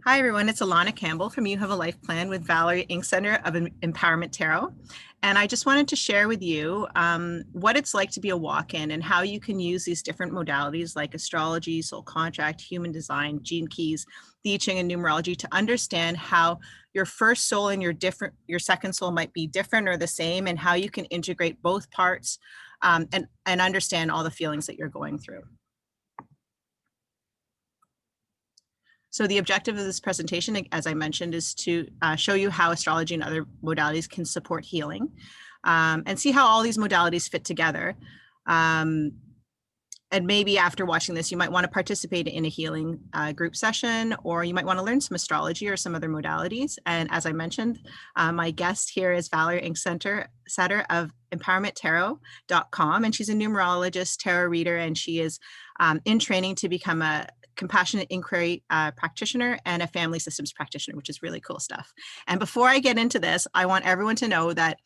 Hi, everyone. It's Alana Campbell from You Have a Life Plan with Valerie Inksetter of Empowerment Tarot. And I just wanted to share with you what it's like to be a walk-in and how you can use these different modalities like astrology, soul contract, human design, gene keys, the I Ching, and numerology to understand how your first soul and your second soul might be different or the same, and how you can integrate both parts and understand all the feelings that you're going through. So the objective of this presentation, as I mentioned, is to show you how astrology and other modalities can support healing and see how all these modalities fit together. And maybe after watching this, you might want to participate in a healing group session, or you might want to learn some astrology or some other modalities. And as I mentioned, my guest here is Valerie Inksetter of empowermenttarot.com. And she's a numerologist, tarot reader, and she is in training to become a compassionate inquiry practitioner and a family systems practitioner, which is really cool stuff. And before I get into this, I want everyone to know that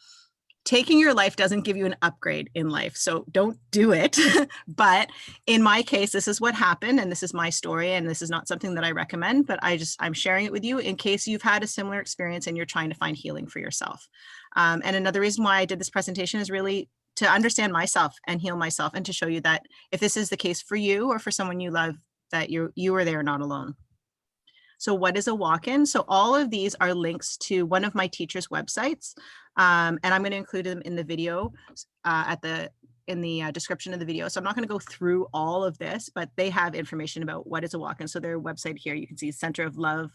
taking your life doesn't give you an upgrade in life. So don't do it. But in my case, this is what happened, and this is my story, and this is not something that I recommend, but I'm sharing it with you in case you've had a similar experience and you're trying to find healing for yourself. And another reason why I did this presentation is really to understand myself and heal myself, and to show you that if this is the case for you or for someone you love, that you are there, not alone. So what is a walk-in? So all of these are links to one of my teachers' websites, and I'm going to include them in the video in the description of the video. So I'm not going to go through all of this, but they have information about what is a walk-in. So their website here, you can see Center of Love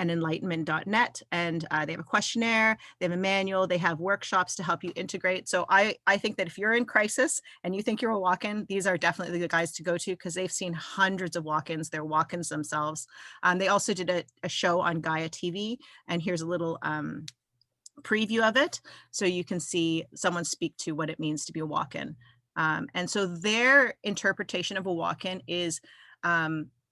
and enlightenment.net, and they have a questionnaire, they have a manual, they have workshops to help you integrate. So I think that if you're in crisis and you think you're a walk-in, these are definitely the guys to go to, because they've seen hundreds of walk-ins. They're walk-ins themselves. They also did a show on Gaia TV, and here's a little preview of it, so you can see someone speak to what it means to be a walk-in. And so their interpretation of a walk-in is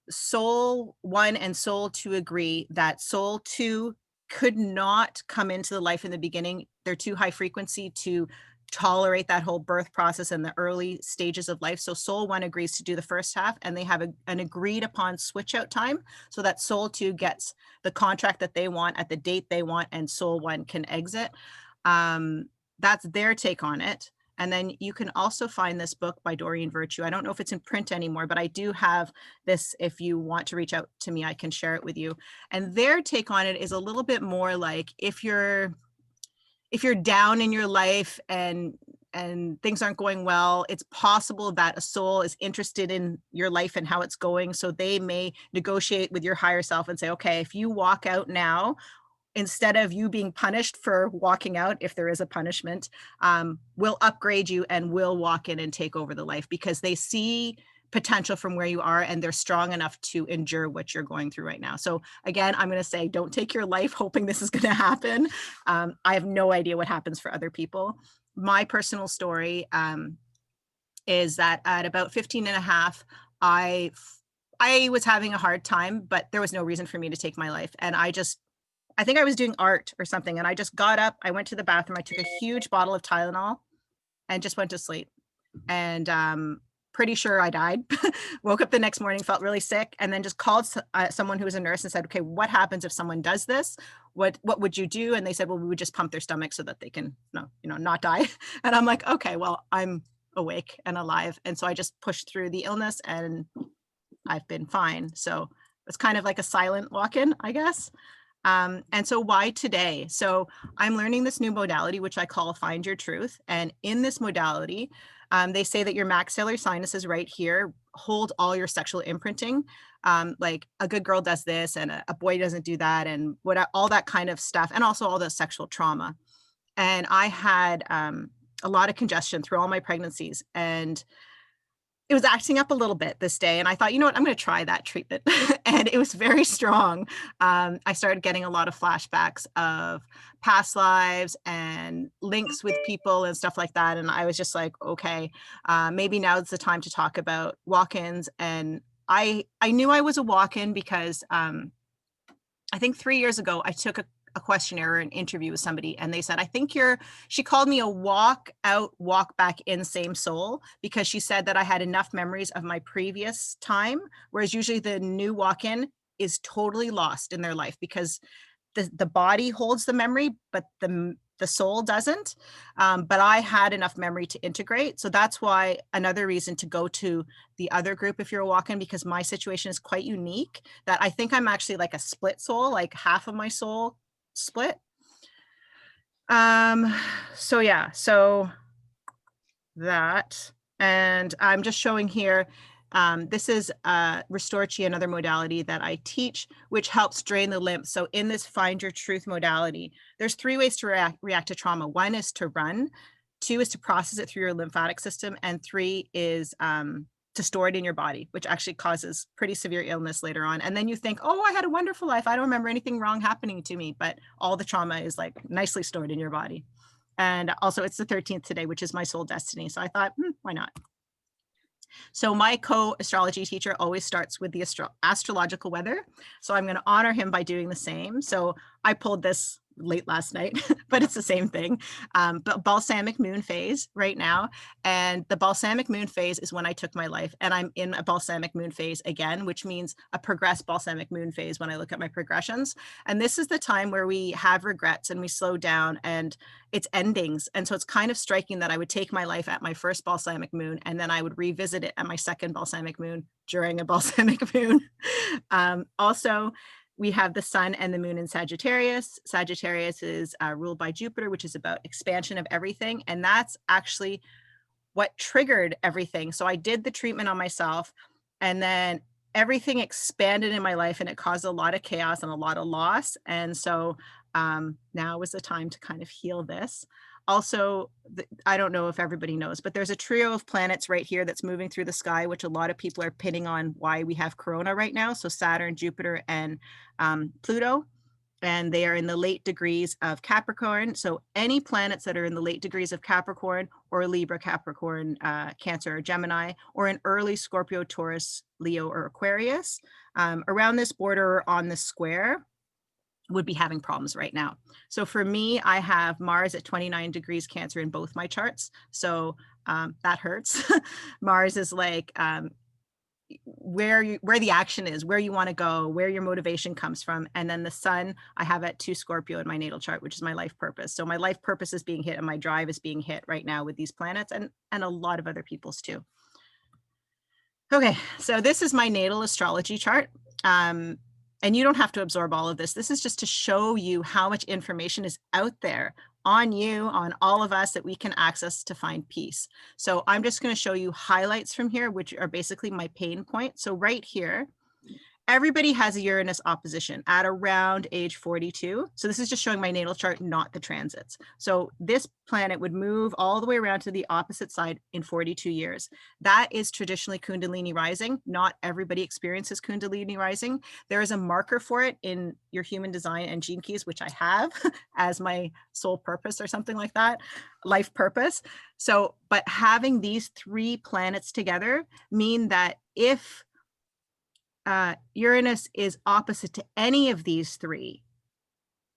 Soul 1 and Soul 2 agree that Soul 2 could not come into the life in the beginning. They're too high frequency to tolerate that whole birth process and the early stages of life. So Soul 1 agrees to do the first half, and they have an agreed upon switch out time so that Soul 2 gets the contract that they want at the date they want, and Soul 1 can exit. That's their take on it. And then you can also find this book by Doreen Virtue. I don't know if it's in print anymore, but I do have this. If you want to reach out to me, I can share it with you. And their take on it is a little bit more like, if you're down in your life and things aren't going well, it's possible that a soul is interested in your life and how it's going. So they may negotiate with your higher self and say, okay, if you walk out now, instead of you being punished for walking out, if there is a punishment, we'll upgrade you and we'll walk in and take over the life, because they see potential from where you are and they're strong enough to endure what you're going through right now. So again, I'm going to say, don't take your life hoping this is going to happen. I have no idea what happens for other people. My personal story is that at about 15 and a half, I was having a hard time, but there was no reason for me to take my life. And I think I was doing art or something, and I just got up, I went to the bathroom, I took a huge bottle of Tylenol and just went to sleep. And pretty sure I died. Woke up the next morning, felt really sick, and then just called someone who was a nurse and said, okay, what happens if someone does this? What would you do? And they said, well, we would just pump their stomach so that they can not die. And I'm like, okay, well, I'm awake and alive. And so I just pushed through the illness and I've been fine. So it's kind of like a silent walk-in, I guess. And so why today? So I'm learning this new modality, which I call Find Your Truth. And in this modality, they say that your maxillary sinuses right here hold all your sexual imprinting. Like a good girl does this and a boy doesn't do that, and all that kind of stuff, and also all the sexual trauma. And I had a lot of congestion through all my pregnancies, and it was acting up a little bit this day. And I thought, you know what, I'm going to try that treatment. And it was very strong. I started getting a lot of flashbacks of past lives and links with people and stuff like that. And I was just like, okay, maybe now's the time to talk about walk-ins. And I knew I was a walk-in because I think 3 years ago, I took a questionnaire or an interview with somebody, and they said, I think she called me a walk out, walk back in same soul, because she said that I had enough memories of my previous time, whereas usually the new walk-in is totally lost in their life because the body holds the memory, but the soul doesn't. But I had enough memory to integrate. So that's why another reason to go to the other group if you're walking, because my situation is quite unique, that I think I'm actually like a split soul, like half of my soul split. So yeah, so that, and I'm just showing here, this is Restore Chi, another modality that I teach, which helps drain the lymph. So in this Find Your Truth modality, there's 3 ways to react to trauma. 1 is to run, 2 is to process it through your lymphatic system, and 3 is to store it in your body, which actually causes pretty severe illness later on. And then you think, oh, I had a wonderful life. I don't remember anything wrong happening to me, but all the trauma is like nicely stored in your body. And also it's the 13th today, which is my soul destiny. So I thought, why not? So my co-astrology teacher always starts with the astrological weather. So I'm going to honor him by doing the same. So I pulled this late last night, but it's the same thing. But balsamic moon phase right now. And the balsamic moon phase is when I took my life, and I'm in a balsamic moon phase again, which means a progressed balsamic moon phase when I look at my progressions. And this is the time where we have regrets and we slow down and it's endings. And so it's kind of striking that I would take my life at my first balsamic moon, and then I would revisit it at my second balsamic moon during a balsamic moon. Also, we have the sun and the moon in Sagittarius. Sagittarius is ruled by Jupiter, which is about expansion of everything. And that's actually what triggered everything. So I did the treatment on myself, and then everything expanded in my life, and it caused a lot of chaos and a lot of loss. And so now is the time to kind of heal this. Also, I don't know if everybody knows, but there's a trio of planets right here that's moving through the sky, which a lot of people are pinning on why we have Corona right now. So Saturn, Jupiter, and Pluto, and they are in the late degrees of Capricorn. So any planets that are in the late degrees of Capricorn or Libra, Capricorn, Cancer, or Gemini, or in early Scorpio, Taurus, Leo, or Aquarius, around this border on the square, would be having problems right now. So for me, I have Mars at 29 degrees Cancer in both my charts. So that hurts. Mars is like where the action is, where you want to go, where your motivation comes from. And then the sun, I have at 2 Scorpio in my natal chart, which is my life purpose. So my life purpose is being hit, and my drive is being hit right now with these planets, and a lot of other people's too. Okay, so this is my natal astrology chart. And you don't have to absorb all of this. This is just to show you how much information is out there on you, on all of us, that we can access to find peace. So I'm just going to show you highlights from here, which are basically my pain point. So right here, everybody has a Uranus opposition at around age 42. So this is just showing my natal chart, not the transits. So this planet would move all the way around to the opposite side in 42 years. That is traditionally Kundalini rising. Not everybody experiences Kundalini rising. There is a marker for it in your human design and gene keys, which I have as my soul purpose or something like that, life purpose. So, but having these 3 planets together mean that if Uranus is opposite to any of these 3,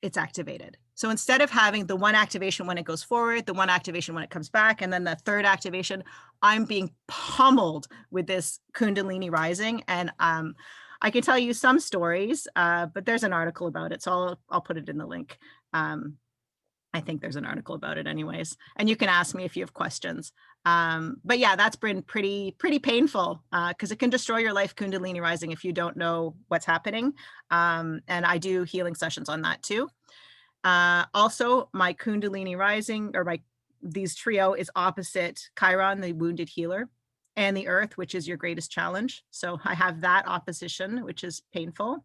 it's activated. So instead of having the one activation when it goes forward, the one activation when it comes back, and then the third activation, I'm being pummeled with this Kundalini rising. And I can tell you some stories, but there's an article about it. So I'll put it in the link. I think there's an article about it anyways, and you can ask me if you have questions. But yeah, that's been pretty painful because it can destroy your life, Kundalini rising, if you don't know what's happening. And I do healing sessions on that too. Also, my Kundalini rising, or these trio, is opposite Chiron, the wounded healer, and the Earth, which is your greatest challenge. So I have that opposition, which is painful.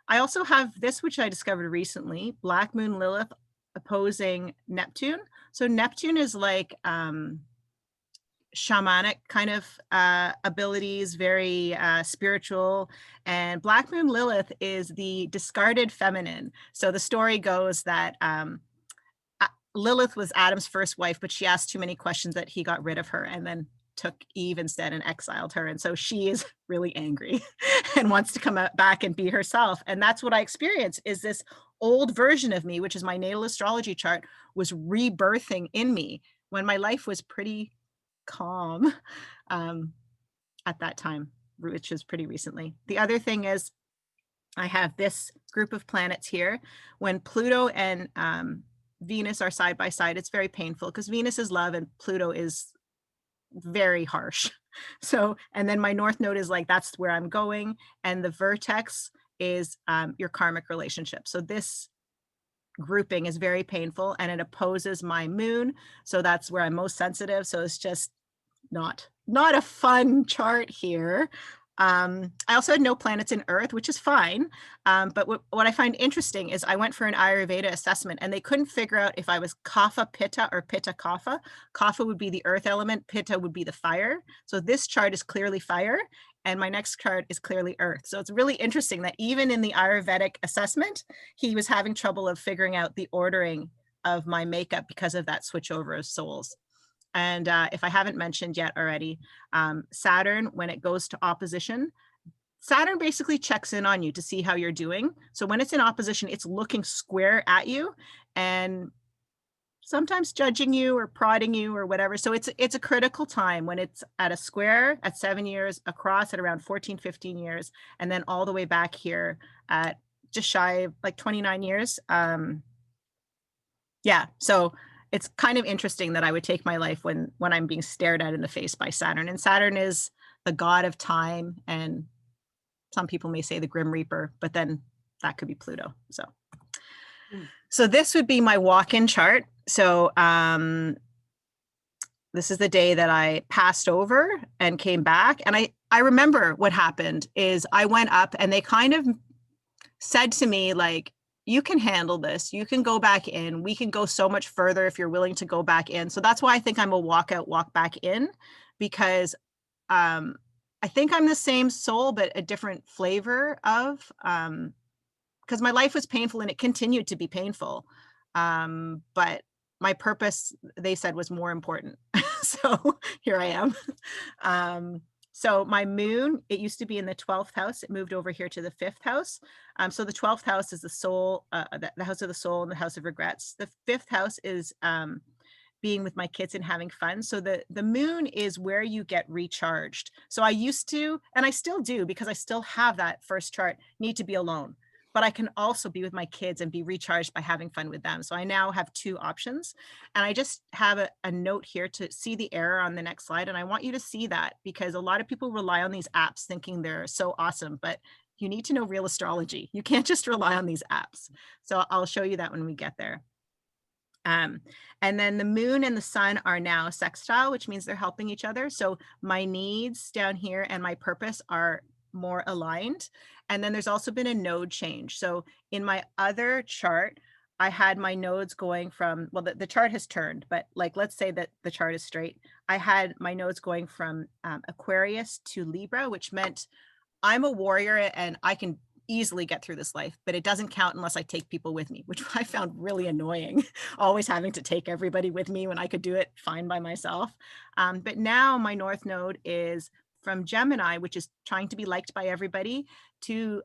I also have this, which I discovered recently, Black Moon Lilith opposing Neptune. So Neptune is like shamanic kind of abilities, very spiritual, and Black Moon Lilith is the discarded feminine. So the story goes that Lilith was Adam's first wife, but she asked too many questions that he got rid of her and then took Eve instead and exiled her. And so she is really angry and wants to come back and be herself. And that's what I experience, is this old version of me, which is my natal astrology chart, was rebirthing in me when my life was pretty calm at that time, which is pretty recently. The other thing is I have this group of planets here. When Pluto and Venus are side by side, it's very painful because Venus is love and Pluto is very harsh. So, and then my North Node is like, that's where I'm going. And the vertex is your karmic relationship. So this grouping is very painful and it opposes my moon. So that's where I'm most sensitive. So it's just not a fun chart here. I also had no planets in Earth, which is fine. But what I find interesting is I went for an Ayurveda assessment and they couldn't figure out if I was Kapha Pitta or Pitta Kapha. Kapha would be the earth element, Pitta would be the fire. So this chart is clearly fire and my next chart is clearly earth. So it's really interesting that even in the Ayurvedic assessment, he was having trouble of figuring out the ordering of my makeup because of that switchover of souls. And if I haven't mentioned yet already, Saturn, when it goes to opposition, Saturn basically checks in on you to see how you're doing. So when it's in opposition, it's looking square at you and sometimes judging you or prodding you or whatever. So it's a critical time when it's at a square at 7 years, across at around 14, 15 years, and then all the way back here at just shy of like 29 years. Yeah, so it's kind of interesting that I would take my life when I'm being stared at in the face by Saturn. And Saturn is the god of time, and some people may say the Grim Reaper, but then that could be Pluto. So this would be my walk-in chart. So this is the day that I passed over and came back. And I remember what happened is I went up and they kind of said to me, like, you can handle this. You can go back in. We can go so much further if you're willing to go back in. So that's why I think I'm a walk out, walk back in, because I think I'm the same soul, but a different flavor of, because my life was painful and it continued to be painful. But my purpose, they said, was more important. So here I am. So my moon, it used to be in the 12th house. It moved over here to the 5th house. So the 12th house is the soul, the house of the soul and the house of regrets. The 5th house is being with my kids and having fun. So the moon is where you get recharged. So I used to, and I still do, because I still have that first chart, need to be alone. But I can also be with my kids and be recharged by having fun with them. So I now have 2 options. And I just have a note here to see the error on the next slide. And I want you to see that, because a lot of people rely on these apps thinking they're so awesome, but you need to know real astrology. You can't just rely on these apps. So I'll show you that when we get there. And then the moon and the sun are now sextile, which means they're helping each other. So my needs down here and my purpose are more aligned. And then there's also been a node change. So in my other chart, I had my nodes going from, well, the chart has turned, but like, let's say that the chart is straight. I had my nodes going from Aquarius to Libra, which meant I'm a warrior and I can easily get through this life, but it doesn't count unless I take people with me, which I found really annoying, always having to take everybody with me when I could do it fine by myself. But now my North Node is from Gemini, which is trying to be liked by everybody, to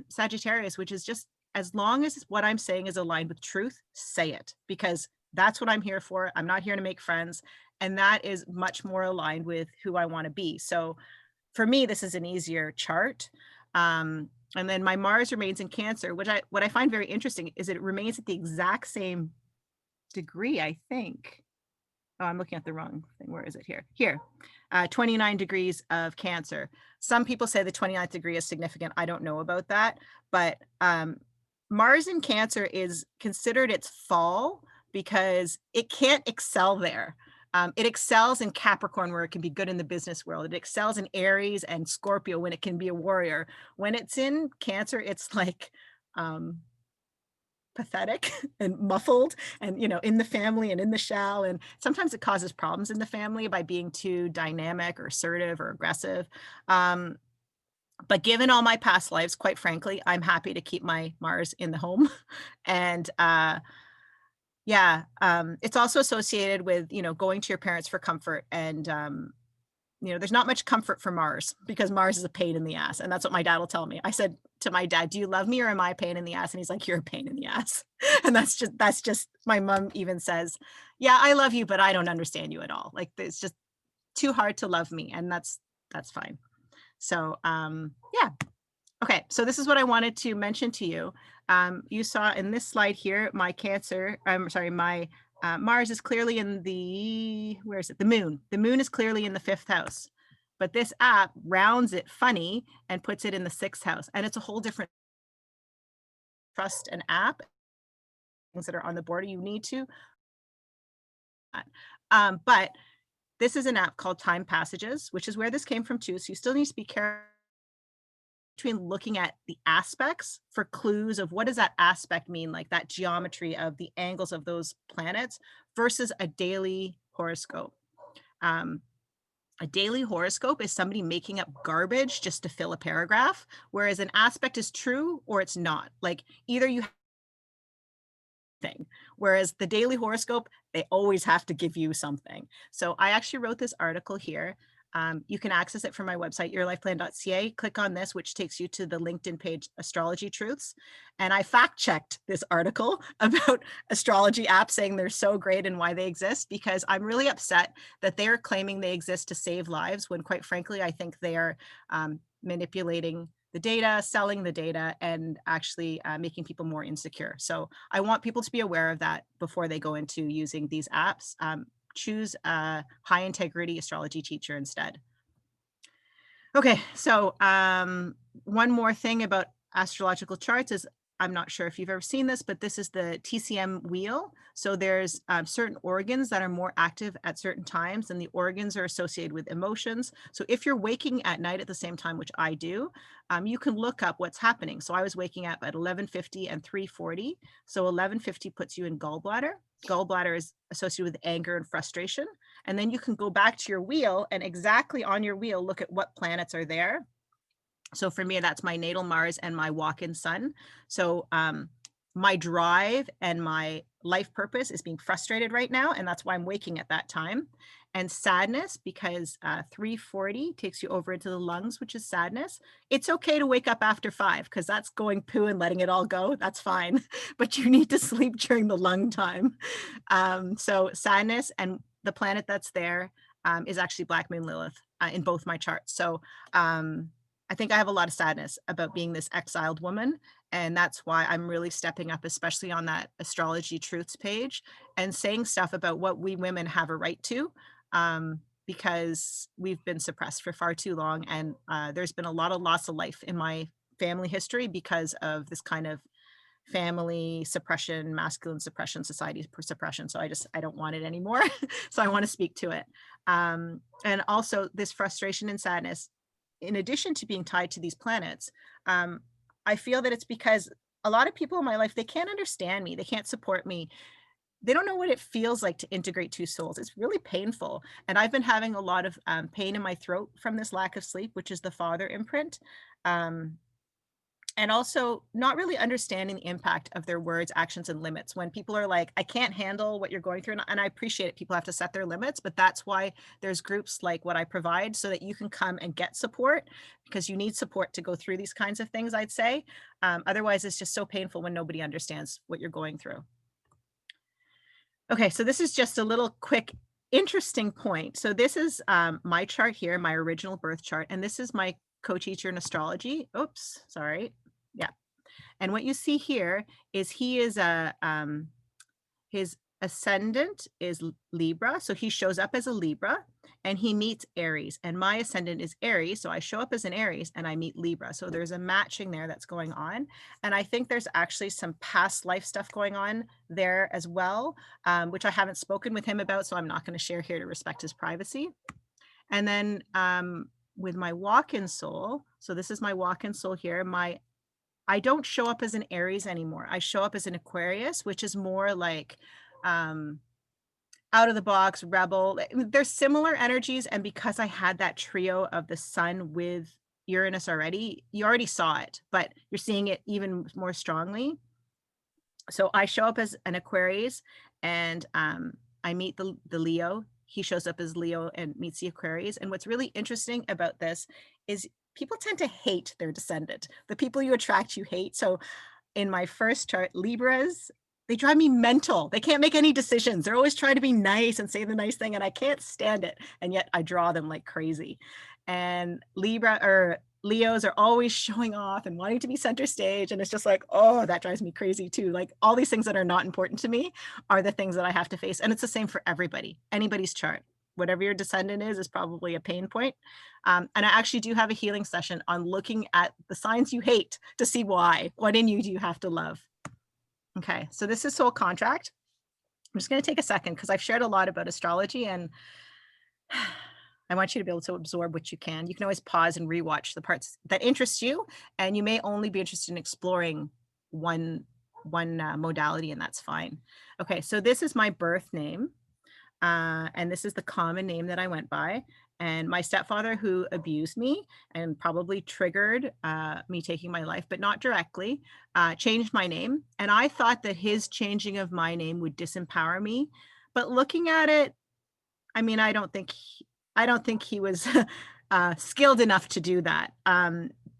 Sagittarius, which is just, as long as what I'm saying is aligned with truth, say it, because that's what I'm here for. I'm not here to make friends. And that is much more aligned with who I want to be. So for me, this is an easier chart. And then my Mars remains in Cancer, which what I find very interesting is it remains at the exact same degree, I think. Oh, I'm looking at the wrong thing. Where is it? Here, 29 degrees of Cancer. Some people say the 29th degree is significant. I don't know about that, but Mars in Cancer is considered its fall because it can't excel there. It excels in Capricorn, where it can be good in the business world. It excels in Aries and Scorpio when it can be a warrior. When it's in Cancer, it's like pathetic and muffled and, you know, in the family and in the shell. And sometimes it causes problems in the family by being too dynamic or assertive or aggressive. But given all my past lives, quite frankly, I'm happy to keep my Mars in the home. And yeah, it's also associated with, you know, going to your parents for comfort. And, you know, there's not much comfort for Mars because Mars is a pain in the ass. And that's what my dad will tell me. I said to my dad, do you love me or am I a pain in the ass? And he's like, you're a pain in the ass. And that's just, my mom even says, yeah, I love you, but I don't understand you at all. Like, it's just too hard to love me. And that's fine. So, yeah. Okay, so this is what I wanted to mention to you. You saw in this slide here, my Cancer, I'm sorry, my Mars is clearly in the, where is it? The moon. The moon is clearly in the 5th house. But this app rounds it funny and puts it in the 6th house. And it's a whole different trust an app, things that are on the border you need to. But this is an app called Time Passages, which is where this came from too. So you still need to be careful between looking at the aspects for clues of what does that aspect mean, like that geometry of the angles of those planets versus a daily horoscope. A daily horoscope is somebody making up garbage just to fill a paragraph, whereas an aspect is true or it's not. Like either you thing. Whereas the daily horoscope, they always have to give you something. So I actually wrote this article here. You can access it from my website, yourlifeplan.ca. Click on this, which takes you to the LinkedIn page, Astrology Truths. And I fact checked this article about astrology apps saying they're so great and why they exist, because I'm really upset that they're claiming they exist to save lives when quite frankly, I think they are manipulating the data, selling the data, and actually making people more insecure. So I want people to be aware of that before they go into using these apps. Choose a high integrity astrology teacher instead. Okay, so one more thing about astrological charts is, I'm not sure if you've ever seen this, but this is the TCM wheel. So there's certain organs that are more active at certain times, and the organs are associated with emotions. So if you're waking at night at the same time, which I do, you can look up what's happening. So I was waking up at 11:50 and 3:40. So 11:50 puts you in gallbladder. Gallbladder is associated with anger and frustration. And then you can go back to your wheel and exactly on your wheel, look at what planets are there. So for me, that's my natal Mars and my walk-in sun. So my drive and my life purpose is being frustrated right now. And that's why I'm waking at that time. And sadness, because 3:40 takes you over into the lungs, which is sadness. It's okay to wake up after 5 because that's going poo and letting it all go. That's fine. But you need to sleep during the lung time. So sadness, and the planet that's there is actually Black Moon Lilith in both my charts. So I think I have a lot of sadness about being this exiled woman. And that's why I'm really stepping up, especially on that Astrology Truths page, and saying stuff about what we women have a right to, because we've been suppressed for far too long. And there's been a lot of loss of life in my family history because of this kind of family suppression, masculine suppression, society suppression. So I don't want it anymore. So I want to speak to it. And also this frustration and sadness, in addition to being tied to these planets, I feel that it's because a lot of people in my life, they can't understand me. They can't support me. They don't know what it feels like to integrate two souls. It's really painful. And I've been having a lot of pain in my throat from this lack of sleep, which is the father imprint. And also not really understanding the impact of their words, actions, and limits. When people are like, I can't handle what you're going through. And I appreciate it. People have to set their limits, but that's why there's groups like what I provide so that you can come and get support, because you need support to go through these kinds of things, I'd say. Otherwise, it's just so painful when nobody understands what you're going through. Okay, so this is just a little quick interesting point. So this is my chart here, my original birth chart, and this is my co-teacher in astrology. Oops, sorry. Yeah. And what you see here is he is his ascendant is Libra. So he shows up as a Libra and he meets Aries, and my ascendant is Aries. So I show up as an Aries and I meet Libra. So there's a matching there that's going on. And I think there's actually some past life stuff going on there as well, which I haven't spoken with him about. So I'm not going to share here to respect his privacy. And then with my walk-in soul, so this is my walk-in soul here, I don't show up as an Aries anymore. I show up as an Aquarius, which is more like out of the box, rebel. There's similar energies. And because I had that trio of the sun with Uranus already, you already saw it, but you're seeing it even more strongly. So I show up as an Aquarius and I meet the Leo. He shows up as Leo and meets the Aquarius. And what's really interesting about this is people tend to hate their descendant. The people you attract, you hate. So in my first chart, Libras, they drive me mental. They can't make any decisions. They're always trying to be nice and say the nice thing, and I can't stand it. And yet I draw them like crazy. And Leos are always showing off and wanting to be center stage. And it's just like, oh, that drives me crazy too. Like all these things that are not important to me are the things that I have to face. And it's the same for everybody, anybody's chart. Whatever your descendant is probably a pain point. And I actually do have a healing session on looking at the signs you hate to see why. What in you do you have to love? Okay, so this is soul contract. I'm just going to take a second because I've shared a lot about astrology and I want you to be able to absorb what you can. You can always pause and rewatch the parts that interest you, and you may only be interested in exploring one modality, and that's fine. Okay, so this is my birth name, and this is the common name that I went by. And my stepfather, who abused me and probably triggered me taking my life, but not directly, changed my name. And I thought that his changing of my name would disempower me. But looking at it, I mean, I don't think he was skilled enough to do that.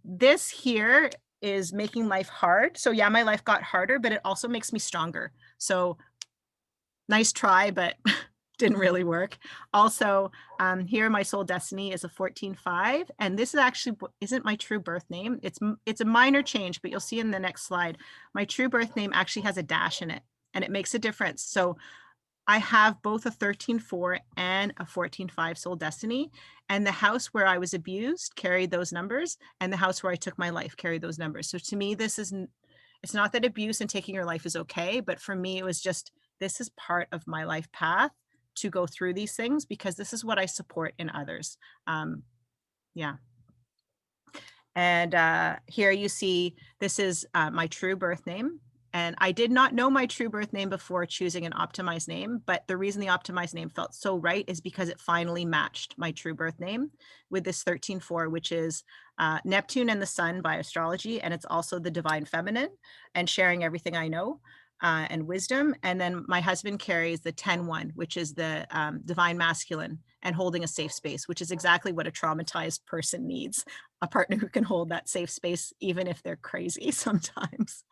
This here is making life hard. So yeah, my life got harder, but it also makes me stronger. So nice try, but didn't really work. Also, here my soul destiny is a 14-5, and this is actually isn't my true birth name. It's a minor change, but you'll see in the next slide, my true birth name actually has a dash in it, and it makes a difference. So I have both a 13-4 and a 14-5 soul destiny, and the house where I was abused carried those numbers, and the house where I took my life carried those numbers. So to me, it's not that abuse and taking your life is okay, but for me, it was just, this is part of my life path to go through these things because this is what I support in others. Yeah. And here you see, this is my true birth name. And I did not know my true birth name before choosing an optimized name, but the reason the optimized name felt so right is because it finally matched my true birth name with this 13-4, which is Neptune and the Sun by astrology. And it's also the divine feminine and sharing everything I know and wisdom. And then my husband carries the 10-1, which is the divine masculine and holding a safe space, which is exactly what a traumatized person needs. A partner who can hold that safe space, even if they're crazy sometimes.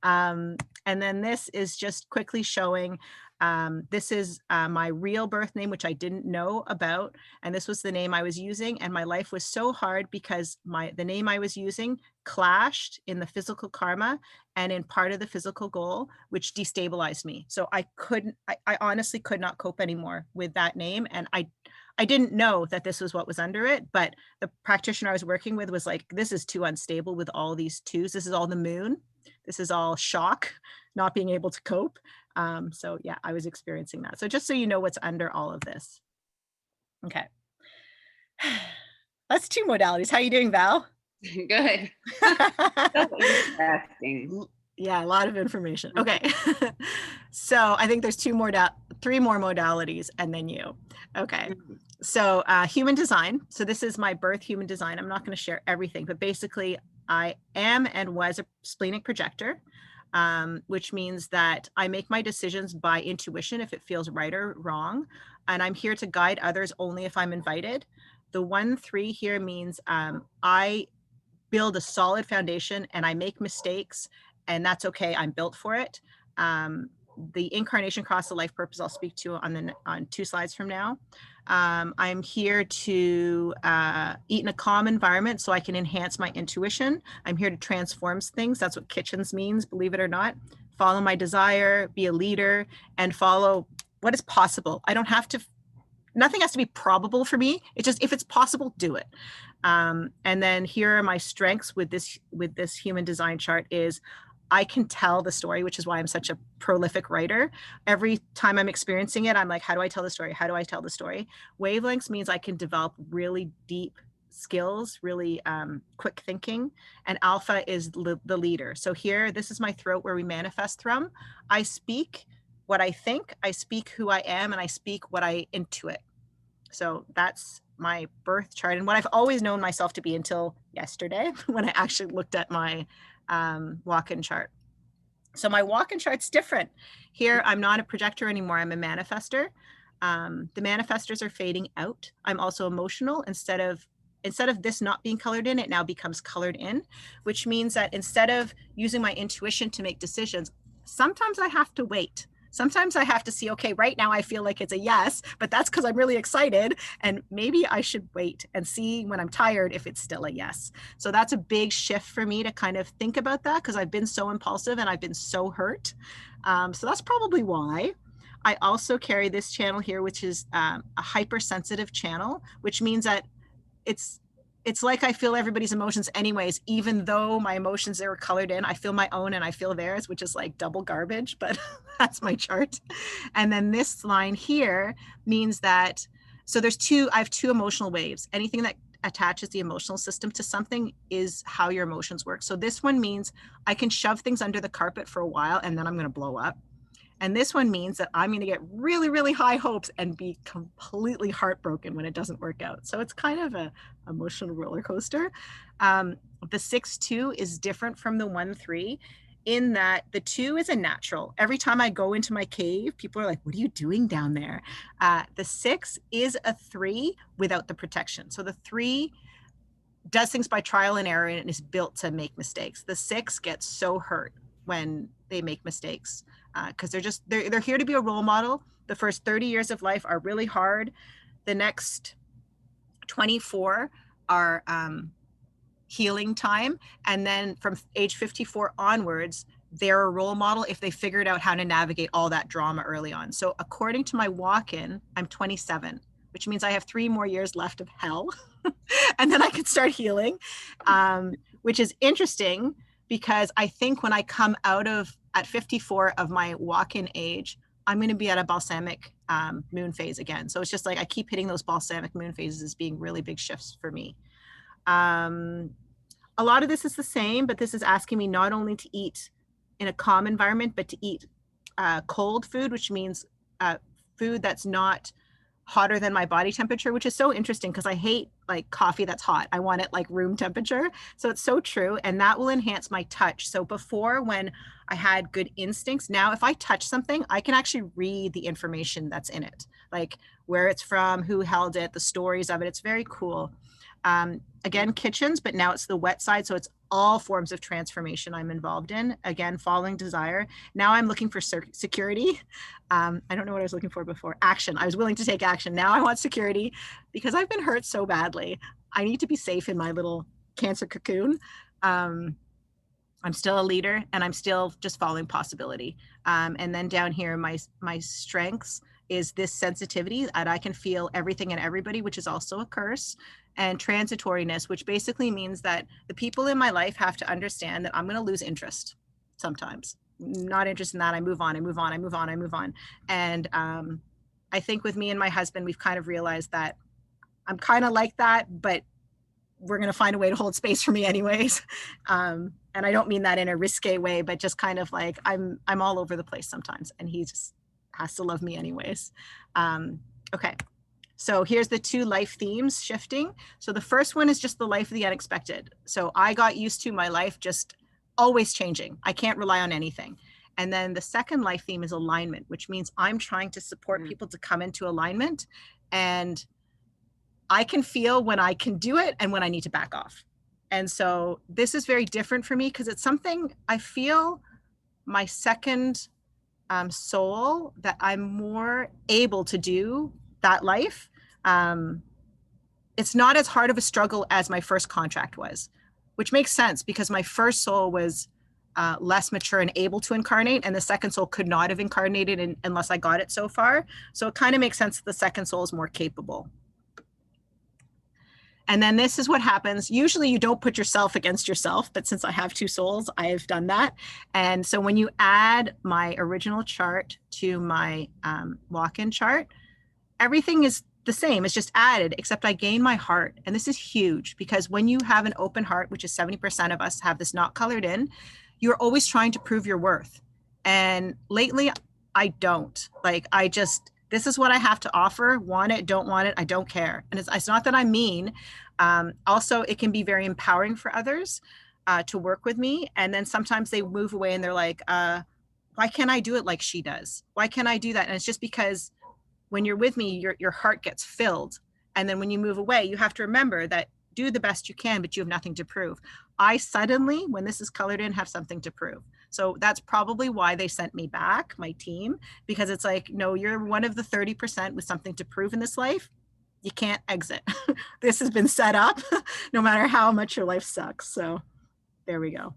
And then this is just quickly showing, this is my real birth name, which I didn't know about. And this was the name I was using. And my life was so hard because the name I was using clashed in the physical karma and in part of the physical goal, which destabilized me. So I honestly could not cope anymore with that name. And I didn't know that this was what was under it, but the practitioner I was working with was like, this is too unstable with all these twos. This is all the moon. This is all shock, not being able to cope. So yeah, I was experiencing that. So just so you know what's under all of this. Okay. That's 2 modalities. How are you doing, Val? Good. So interesting. Yeah, a lot of information. Okay. So I think there's 3 more modalities and then you. Okay. So human design. So this is my birth human design. I'm not going to share everything, but basically I am and was a splenic projector, which means that I make my decisions by intuition if it feels right or wrong. And I'm here to guide others only if I'm invited. The 1-3 here means I build a solid foundation and I make mistakes, and that's okay. I'm built for it. The incarnation cross, the life purpose, I'll speak to on 2 slides from now. I'm here to eat in a calm environment so I can enhance my intuition. I'm here to transform things. That's what kitchens means, believe it or not. Follow my desire, be a leader, and follow what is possible. I don't have to, nothing has to be probable for me. It's just, if it's possible, do it. And then here are my strengths with this human design chart is I can tell the story, which is why I'm such a prolific writer. Every time I'm experiencing it, I'm like, how do I tell the story? How do I tell the story? Wavelengths means I can develop really deep skills, really quick thinking. And alpha is the leader. So here, this is my throat where we manifest from. I speak what I think, I speak who I am, and I speak what I intuit. So that's my birth chart and what I've always known myself to be until yesterday when I actually looked at my walk-in chart. So my walk-in chart's different. Here, I'm not a projector anymore. I'm a manifester. The manifestors are fading out. I'm also emotional. Instead of this not being colored in, it now becomes colored in, which means that instead of using my intuition to make decisions, sometimes I have to wait. Sometimes I have to see, okay, right now I feel like it's a yes, but that's because I'm really excited. And maybe I should wait and see when I'm tired if it's still a yes. So that's a big shift for me to kind of think about that, because I've been so impulsive and I've been so hurt. So that's probably why. I also carry this channel here, which is a hypersensitive channel, which means that it's like I feel everybody's emotions anyways, even though my emotions, they were colored in. I feel my own and I feel theirs, which is like double garbage, but that's my chart. And then this line here means that, so I have two emotional waves. Anything that attaches the emotional system to something is how your emotions work. So this one means I can shove things under the carpet for a while and then I'm going to blow up. And this one means that I'm going to get really, really high hopes and be completely heartbroken when it doesn't work out. So it's kind of an emotional roller coaster. The 6-2 is different from the 1-3 in that the 2 is a natural. Every time I go into my cave, people are like, what are you doing down there? The 6 is a 3 without the protection. So the 3 does things by trial and error and is built to make mistakes. The 6 gets so hurt when they make mistakes, because they're here to be a role model. The first 30 years of life are really hard. The next 24 are healing time. And then from age 54 onwards, they're a role model if they figured out how to navigate all that drama early on. So according to my walk-in, I'm 27, which means I have 3 more years left of hell. And then I can start healing, which is interesting because I think when I come out at 54 of my walk-in age, I'm going to be at a balsamic moon phase again. So it's just like I keep hitting those balsamic moon phases as being really big shifts for me. A lot of this is the same, but this is asking me not only to eat in a calm environment, but to eat cold food, which means food that's not hotter than my body temperature, which is so interesting because I hate like coffee that's hot. I want it like room temperature. So it's so true. And that will enhance my touch. So before, when I had good instincts, now if I touch something, I can actually read the information that's in it, like where it's from, who held it, the stories of it. It's very cool. Again, kitchens, but now it's the wet side. So it's all forms of transformation I'm involved in. Again, following desire. Now I'm looking for security. I don't know what I was looking for before. Action. I was willing to take action. Now I want security because I've been hurt so badly. I need to be safe in my little Cancer cocoon. I'm still a leader and I'm still just following possibility. And then down here, my strengths is this sensitivity that I can feel everything and everybody, which is also a curse, and transitoriness, which basically means that the people in my life have to understand that I'm going to lose interest sometimes. Not interested in that. I move on, I move on, I move on, I move on. And I think with me and my husband, we've kind of realized that I'm kind of like that, but we're going to find a way to hold space for me anyways. And I don't mean that in a risque way, but just kind of like I'm all over the place sometimes, and he just has to love me anyways. Okay. So here's the 2 life themes shifting. So the first one is just the life of the unexpected. So I got used to my life just always changing. I can't rely on anything. And then the second life theme is alignment, which means I'm trying to support people to come into alignment. And I can feel when I can do it and when I need to back off. And so this is very different for me because it's something I feel my second soul that I'm more able to do that life. It's not as hard of a struggle as my first contract was, which makes sense because my first soul was less mature and able to incarnate, and the second soul could not have incarnated unless I got it so far. So it kind of makes sense that the second soul is more capable. And then this is what happens. Usually you don't put yourself against yourself, but since I have 2 souls, I've done that. And so when you add my original chart to my walk-in chart, everything is the same. It's just added, except I gain my heart. And this is huge because when you have an open heart, which is 70% of us have this not colored in, you're always trying to prove your worth. And lately I don't. Like this is what I have to offer. Want it, don't want it, I don't care. And it's not that I'm mean. Also, it can be very empowering for others to work with me. And then sometimes they move away and they're like, why can't I do it like she does? Why can't I do that? And it's just because when you're with me, your heart gets filled. And then when you move away, you have to remember that do the best you can, but you have nothing to prove. I suddenly, when this is colored in, have something to prove. So that's probably why they sent me back, my team, because it's like, no, you're one of the 30% with something to prove in this life. You can't exit. This has been set up no matter how much your life sucks. So there we go.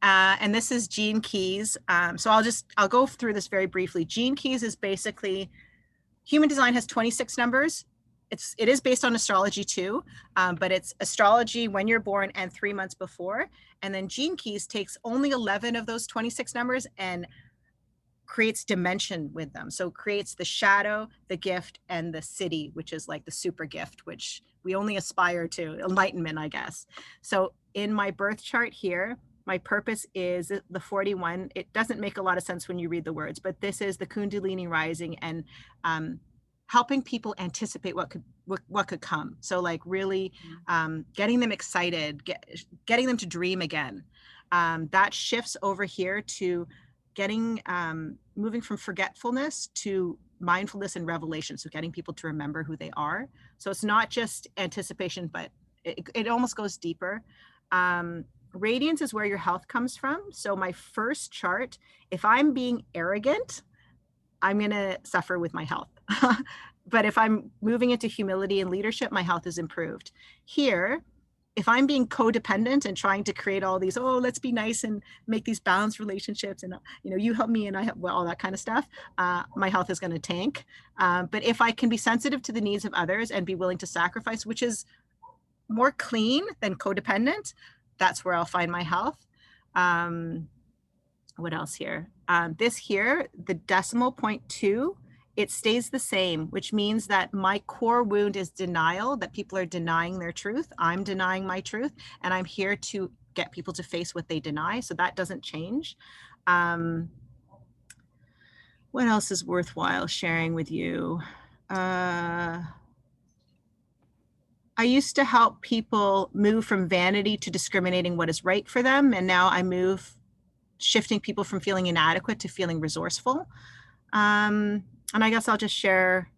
And this is Gene Keys. So I'll go through this very briefly. Gene Keys is basically, human design has 26 numbers. It is based on astrology too, but it's astrology when you're born and 3 months before. And then Gene Keys takes only 11 of those 26 numbers and creates dimension with them. So creates the shadow, the gift, and the city, which is like the super gift, which we only aspire to, enlightenment, I guess. So in my birth chart here, my purpose is the 41. It doesn't make a lot of sense when you read the words, but this is the Kundalini rising and helping people anticipate what could come. So like really getting them excited, getting them to dream again. That shifts over here to getting moving from forgetfulness to mindfulness and revelation. So getting people to remember who they are. So it's not just anticipation, but it almost goes deeper. Radiance is where your health comes from. So my first chart, if I'm being arrogant, I'm going to suffer with my health. But if I'm moving into humility and leadership, my health is improved. Here, if I'm being codependent and trying to create all these, oh, let's be nice and make these balanced relationships and, you know, you help me and I help, well, all that kind of stuff, my health is going to tank. But if I can be sensitive to the needs of others and be willing to sacrifice, which is more clean than codependent, that's where I'll find my health. What else here? This here, the decimal 0.2, it stays the same, which means that my core wound is denial, that people are denying their truth. I'm denying my truth, and I'm here to get people to face what they deny. So that doesn't change. What else is worthwhile sharing with you? I used to help people move from vanity to discriminating what is right for them. And now I move, shifting people from feeling inadequate to feeling resourceful. And I guess I'll just share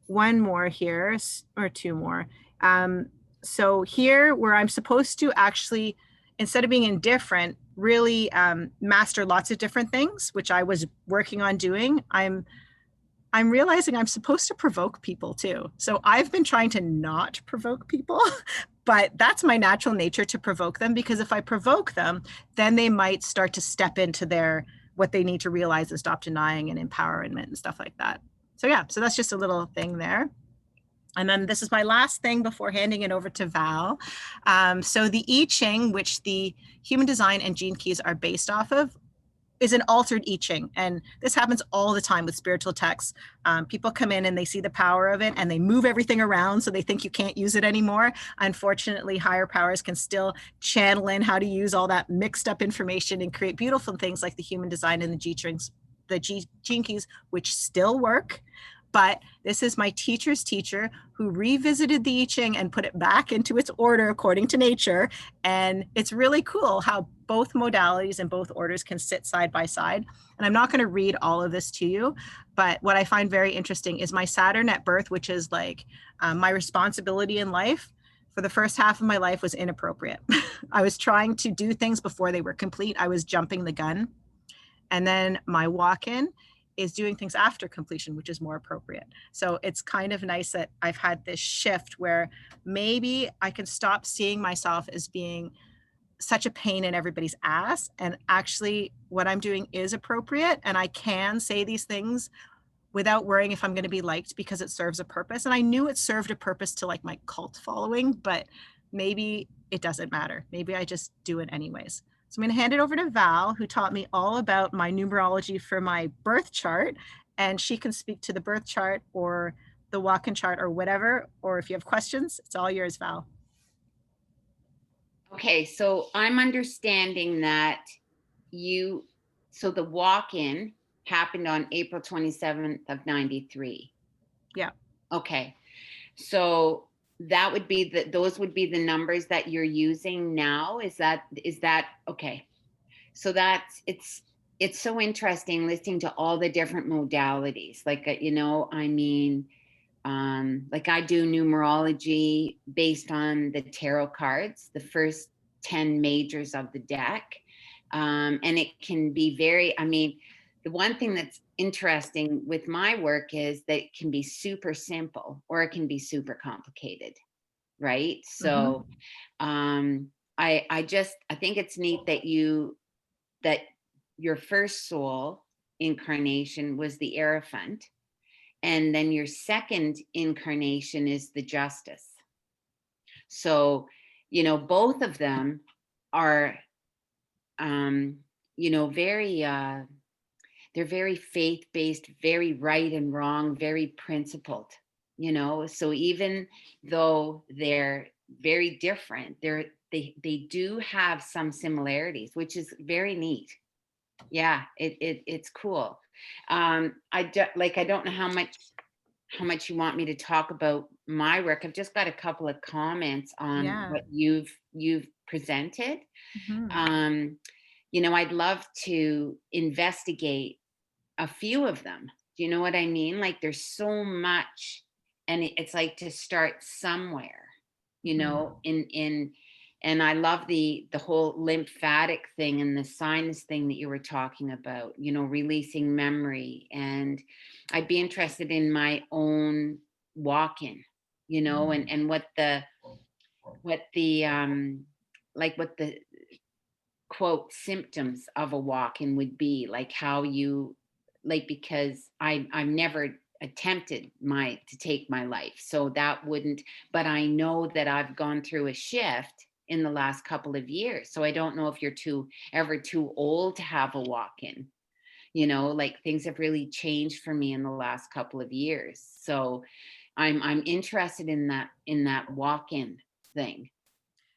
one more here, or two more. So here, where I'm supposed to actually, instead of being indifferent, really master lots of different things, which I was working on doing, I'm realizing I'm supposed to provoke people too. So I've been trying to not provoke people, but that's my natural nature, to provoke them, because if I provoke them, then they might start to step into what they need to realize and stop denying and empowerment and stuff like that. So yeah, so that's just a little thing there. And then this is my last thing before handing it over to Val. So the I Ching, which the human design and Gene Keys are based off of, is an altered I Ching. And this happens all the time with spiritual texts. People come in and they see the power of it and they move everything around so they think you can't use it anymore. Unfortunately, higher powers can still channel in how to use all that mixed up information and create beautiful things like the human design and the Gene Keys, which still work. But this is my teacher's teacher who revisited the I Ching and put it back into its order according to nature. And it's really cool how both modalities and both orders can sit side by side. And I'm not going to read all of this to you, but what I find very interesting is my Saturn at birth, which is like my responsibility in life, for the first half of my life was inappropriate. I was trying to do things before they were complete. I was jumping the gun. And then my walk-in is doing things after completion, which is more appropriate. So it's kind of nice that I've had this shift where maybe I can stop seeing myself as being such a pain in everybody's ass. And actually what I'm doing is appropriate. And I can say these things without worrying if I'm going to be liked, because it serves a purpose. And I knew it served a purpose to like my cult following, but maybe it doesn't matter. Maybe I just do it anyways. So I'm going to hand it over to Val, who taught me all about my numerology for my birth chart, and she can speak to the birth chart or the walk-in chart or whatever, or if you have questions, it's all yours, Val. Okay, so I'm understanding that so the walk-in happened on April 27th of 93. Yeah. Okay, so that would be those would be the numbers that you're using now. Is that okay? So it's so interesting listening to all the different modalities. Like, I mean, Like I do numerology based on the tarot cards, the first 10 majors of the deck. And it can be very, I mean, the one thing that's interesting with my work is that it can be super simple or it can be super complicated, right? Mhm. So I think it's neat that your first soul incarnation was the Hierophant, and then your second incarnation is the Justice. So, both of them are, very, they're very faith-based, very right and wrong, very principled, so even though they're very different, they do have some similarities, which is very neat. Yeah, it's cool. I don't know how much you want me to talk about my work. I've just got a couple of comments on Yeah. what you've presented. Mhm. Um, I'd love to investigate a few of them. Do you know what I mean? Like there's so much, and it's like to start somewhere, Mhm. and I love the whole lymphatic thing and the sinus thing that you were talking about, releasing memory. And I'd be interested in my own walk-in, Mhm. and what the quote symptoms of a walk-in would be, like how you, like, because I've never attempted to take my life, so that wouldn't, but I know that I've gone through a shift in the last couple of years, so I don't know if you're too old to have a walk-in. Like things have really changed for me in the last couple of years, so I'm interested in that walk-in thing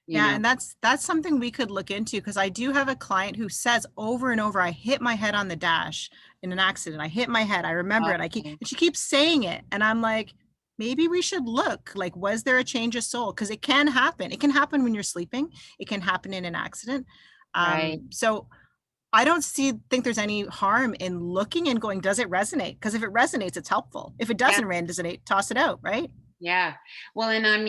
you Yeah, know and that's something we could look into because I do have a client who says over and over, I hit my head on the dash in an accident. I hit my head. I remember it. Okay. And she keeps saying it. And I'm like, maybe we should look, like, was there a change of soul? Because it can happen. It can happen when you're sleeping. It can happen in an accident. Right. So I don't think there's any harm in looking and going, does it resonate? Because if it resonates, it's helpful. If it Yeah. doesn't resonate, toss it out, right? Yeah. Well, and I'm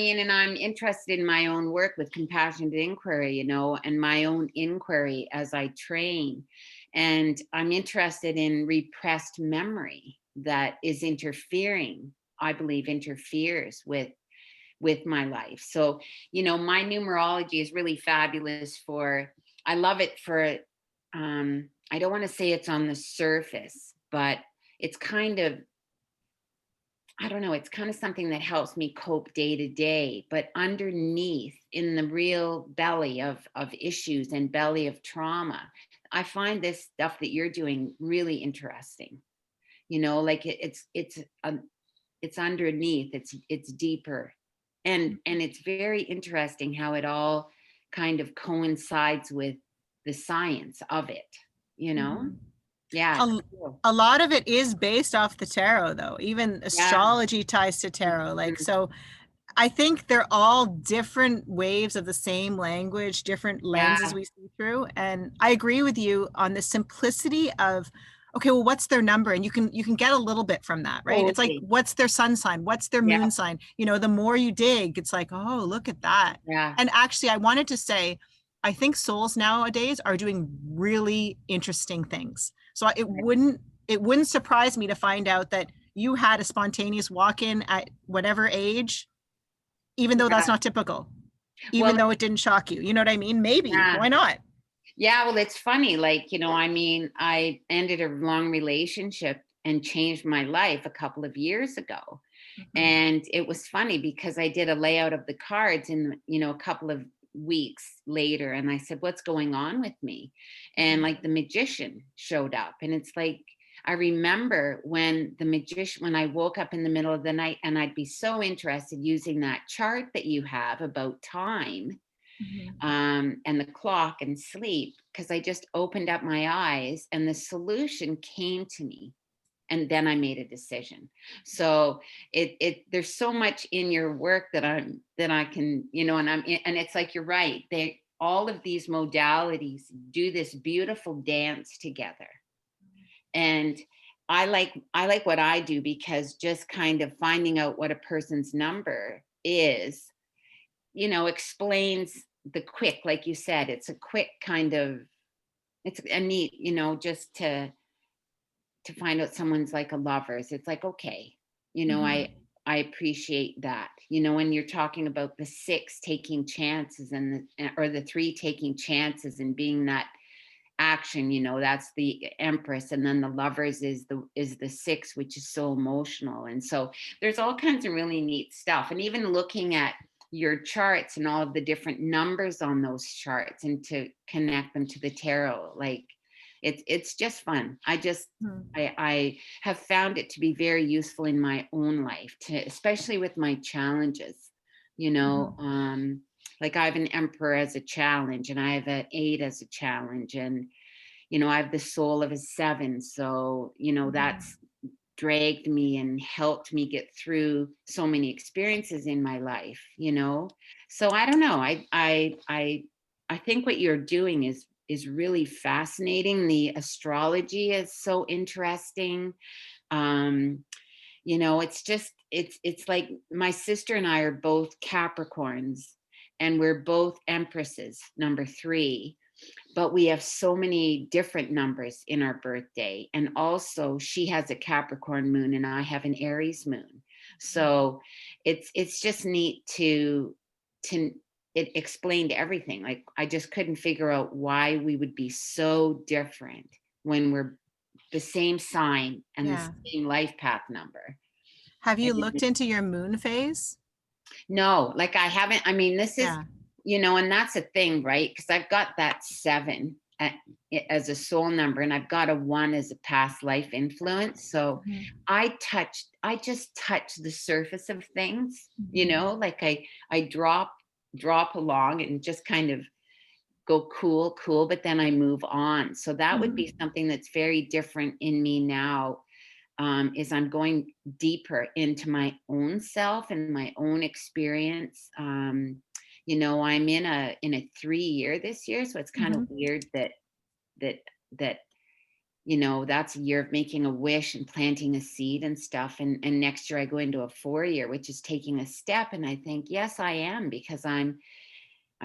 interested in my own work with compassionate inquiry, and my own inquiry as I train. And I'm interested in repressed memory that is interfering, I believe, interferes with my life. So, my numerology is really fabulous I love it for, I don't want to say it's on the surface, but it's kind of, I don't know, it's kind of something that helps me cope day to day, but underneath in the real belly of issues and belly of trauma, I find this stuff that you're doing really interesting. Like it's underneath, it's deeper. And it's very interesting how it all kind of coincides with the science of it, you know? Mhm. Yeah, it's A, cool. a lot of it is based off the tarot, though. Even Yeah. astrology ties to tarot. Like, Mhm. so I think they're all different waves of the same language, different Yeah, lenses we see through. And I agree with you on the simplicity of, okay, well, what's their number? And you can get a little bit from that, right? It's like, totally. what's their sun sign? What's their Yeah, moon sign? The more you dig, it's like, oh, look at that. yeah. And actually, I wanted to say, I think souls nowadays are doing really interesting things. So it wouldn't surprise me to find out that you had a spontaneous walk-in at whatever age, even though that's Yeah. not typical, even Well, though it didn't shock you. You know what I mean? Maybe. yeah. Why not? Yeah, well, it's funny. Like, I ended a long relationship and changed my life a couple of years ago. Mhm. And it was funny because I did a layout of the cards in, a couple of weeks later. And I said, what's going on with me? And Mhm. like the magician showed up. And it's like, I remember when I woke up in the middle of the night, and I'd be so interested using that chart that you have about time, Mhm. and the clock and sleep, because I just opened up my eyes and the solution came to me. And then I made a decision. So there's so much in your work that I can, and it's like, you're right. All of these modalities do this beautiful dance together. And I like what I do, because just kind of finding out what a person's number is, explains the quick, like you said, it's a quick kind of, it's a neat, just to find out someone's like a lover's. It's like, okay, Mhm. I appreciate that. When you're talking about the 6 taking chances, or the 3 taking chances and being that action, that's the Empress, and then the Lovers is the 6, which is so emotional. And so there's all kinds of really neat stuff. And even looking at your charts and all of the different numbers on those charts, and to connect them to the tarot, like it's just fun. Mhm. I have found it to be very useful in my own life, especially with my challenges, you know. Mhm. Like I have an Emperor as a challenge, and I have an 8 as a challenge, and I have the soul of a 7. So, Mhm. that's dragged me and helped me get through so many experiences in my life, So I don't know. I think what you're doing is really fascinating. The astrology is so interesting. Um, it's like my sister and I are both Capricorns, and we're both Empresses, number 3, but we have so many different numbers in our birthday. And also she has a Capricorn moon and I have an Aries moon. So it's just neat to it explained everything. Like I just couldn't figure out why we would be so different when we're the same sign and the Yeah. same life path number. Have you looked And into your moon phase? no, like I haven't. I mean, this is, Yeah. and that's a thing, right? Because I've got that 7 as a soul number, and I've got a 1 as a past life influence. So Mhm. I just touch the surface of things, Mhm. like I drop along and just kind of go cool, but then I move on. So that would be Mhm. something that's very different in me now, is I'm going deeper into my own self and my own experience. I'm in a 3-year this year, so it's kind of Mhm. weird that that that's a year of making a wish and planting a seed and stuff. And next year I go into a 4-year, which is taking a step. And I think, yes, I am, because I'm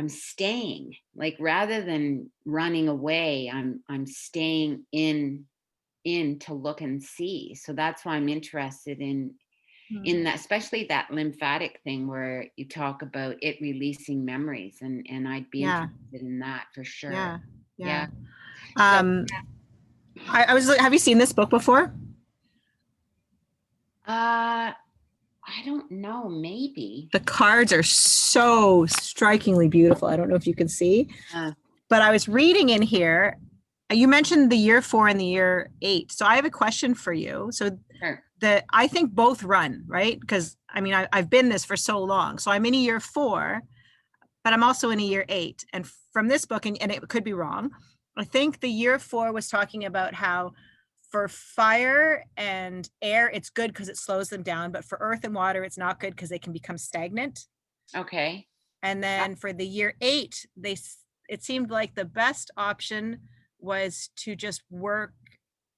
staying, like, rather than running away, I'm staying in to look and see. So that's why I'm interested in Mhm. that, especially that lymphatic thing where you talk about it releasing memories, and I'd be Yeah. interested in that for sure. Yeah. Yeah. Yeah. So Um, I was, have you seen this book before? I don't know, maybe. The cards are so strikingly beautiful. I don't know if you can see, Uh, but I was reading in here. You mentioned the year 4 and the year 8. So I have a question for you. So sure. I think both run, right? Because I mean, I've been this for so long. So I'm in a year 4, but I'm also in a year 8. And from this book, and it could be wrong, I think the year 4 was talking about how for fire and air, it's good because it slows them down, but for earth and water, it's not good because they can become stagnant. Okay. And then for the year 8, it seemed like the best option was to just work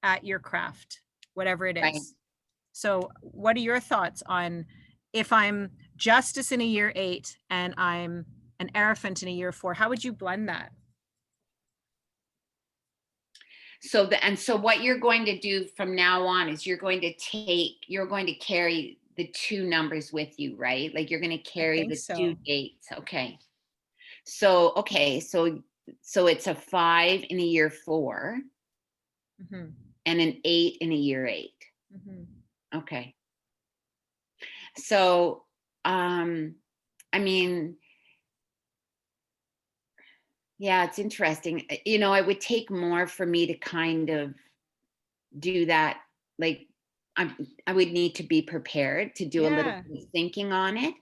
at your craft, whatever it Right. is. So, what are your thoughts on if I'm Justice in a year 8 and I'm an Elephant in a year 4? How would you blend that? So what you're going to do from now on is you're going to carry the 2 numbers with you, right? Like you're going to I carry think the 2 so. dates. So it's a 5 in a year 4 Hmm. and an 8 in a year 8. Hmm. Okay. So, I mean, yeah, it's interesting. It would take more for me to kind of do that. Like, I would need to be prepared to do a little Yeah. bit of thinking on it.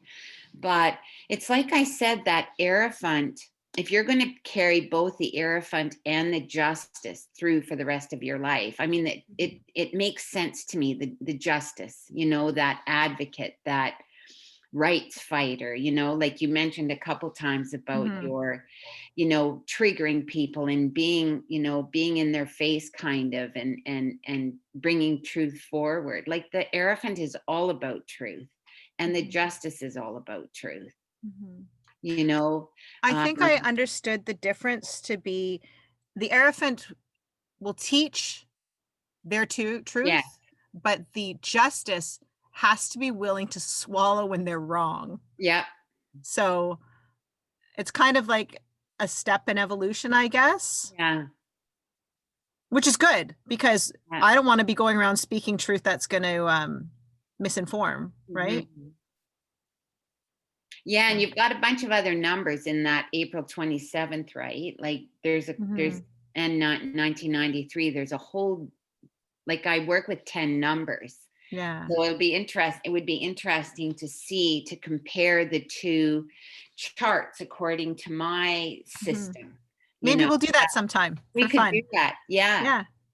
But it's like I said, that Hierophant, if you're going to carry both the Hierophant and the Justice through for the rest of your life, I mean, it makes sense to me, the Justice, that advocate, rights fighter, like you mentioned a couple times about Mhm. your, triggering people and being in their face kind of, and bringing truth forward. Like the Hierophant is all about truth, and the Mhm. Justice is all about truth, Mhm. you know. I Um, think I understood the difference to be the elephant will teach their yeah, truth, but the justice has to be willing to swallow when they're wrong. yeah, So it's kind of like a step in evolution, I guess, yeah, which is good because yeah. I don't want to be going around speaking truth that's going to misinform, right? Mhm. Yeah, and So, you've got a bunch of other numbers in that April 27th, right? Like there's mhm. and not 1993, there's a whole, like I work with 10 numbers. Yeah. So it would be interesting to see, to compare the two charts according to my Mhm. system. You Maybe know, we'll do that sometime we for could do fun. that. Yeah.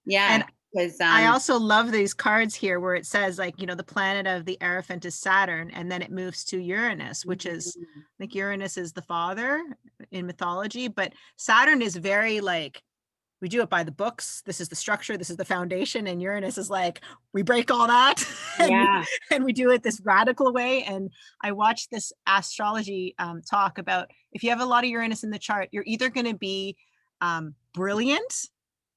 Yeah. And Yeah. Because I also love these cards here where it says like, the planet of the elephant is Saturn and then it moves to Uranus, which is Mhm. like Uranus is the father in mythology, but Saturn is very like we do it by the books. This is the structure, this is the foundation, and Uranus is like we break all that Yeah. and we do it this radical way. And I watched this astrology talk about if you have a lot of Uranus in the chart, you're either going to be brilliant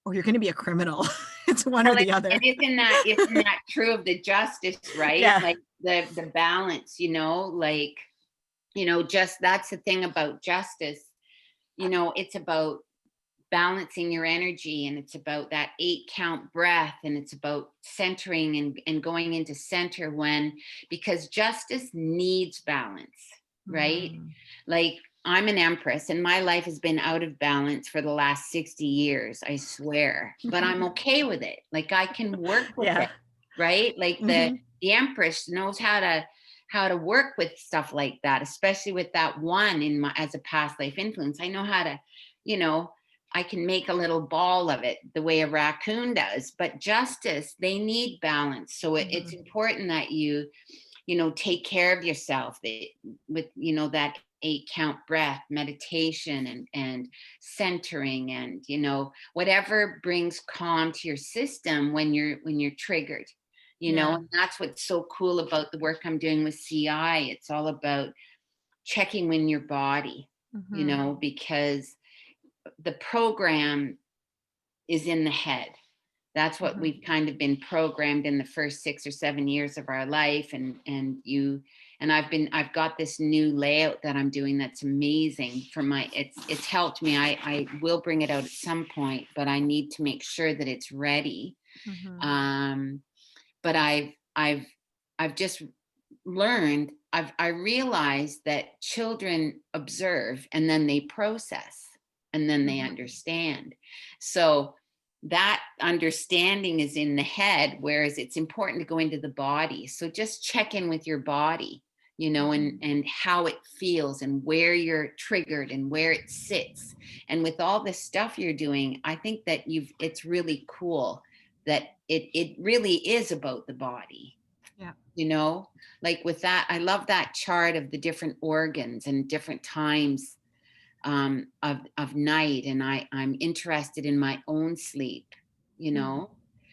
or you're going to be a criminal. It's one or Well, the other. isn't that true of the Justice, right? Yeah. Like the balance, like, just that's the thing about Justice. It's about balancing your energy, and it's about that 8 count breath, and it's about centering and going into center because Justice needs balance, right? Mhm. Like I'm an Empress and my life has been out of balance for the last 60 years, I swear, but I'm okay with it. Like I can work with Yeah. it, right? Like the Mhm. the Empress knows how to work with stuff like that, especially with that one in my as a past life influence. I know how to, you know, I can make a little ball of it the way a raccoon does. But Justice, they need balance. So it's Mhm. important that take care of yourself with, that 8 count breath, meditation, and centering, and, whatever brings calm to your system when you're triggered. Yeah. And that's what's so cool about the work I'm doing with CI. It's all about checking in your body, Mhm. because the program is in the head. That's what Mhm. we've kind of been programmed in the first 6 or 7 years of our life. And I've got this new layout that I'm doing that's amazing for it's helped me. I will bring it out at some point, but I need to make sure that it's ready. Mhm. um but I've just learned, I realized that children observe and then they process and then they Mhm. understand. So that understanding is in the head, whereas it's important to go into the body. So just check in with your body, Mhm. and how it feels and where you're triggered and where it sits. And with all this stuff you're doing, I think that it's really cool that it really is about the body, Yeah. you know like with that. I love that chart of the different organs and different times of night, and I'm interested in my own sleep, you Mm. know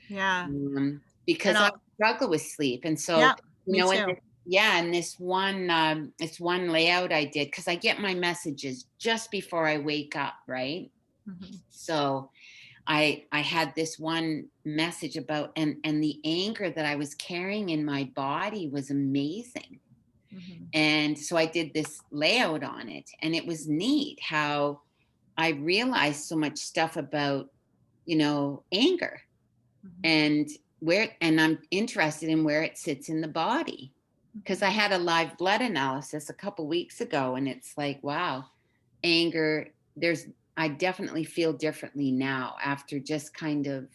Yeah. And because I I'll struggle with sleep. And so, yeah, me in too. this, yeah, in this one layout I did, because I get my messages just before I wake up, right? Mhm. So I had this one message about, and the anger that I was carrying in my body was amazing. Mhm. And so I did this layout on it, and it was neat how I realized so much stuff about, anger, Mhm. and I'm interested in where it sits in the body. Because Mhm. I had a live blood analysis a couple weeks ago, and it's like, wow, anger, I definitely feel differently now after just kind of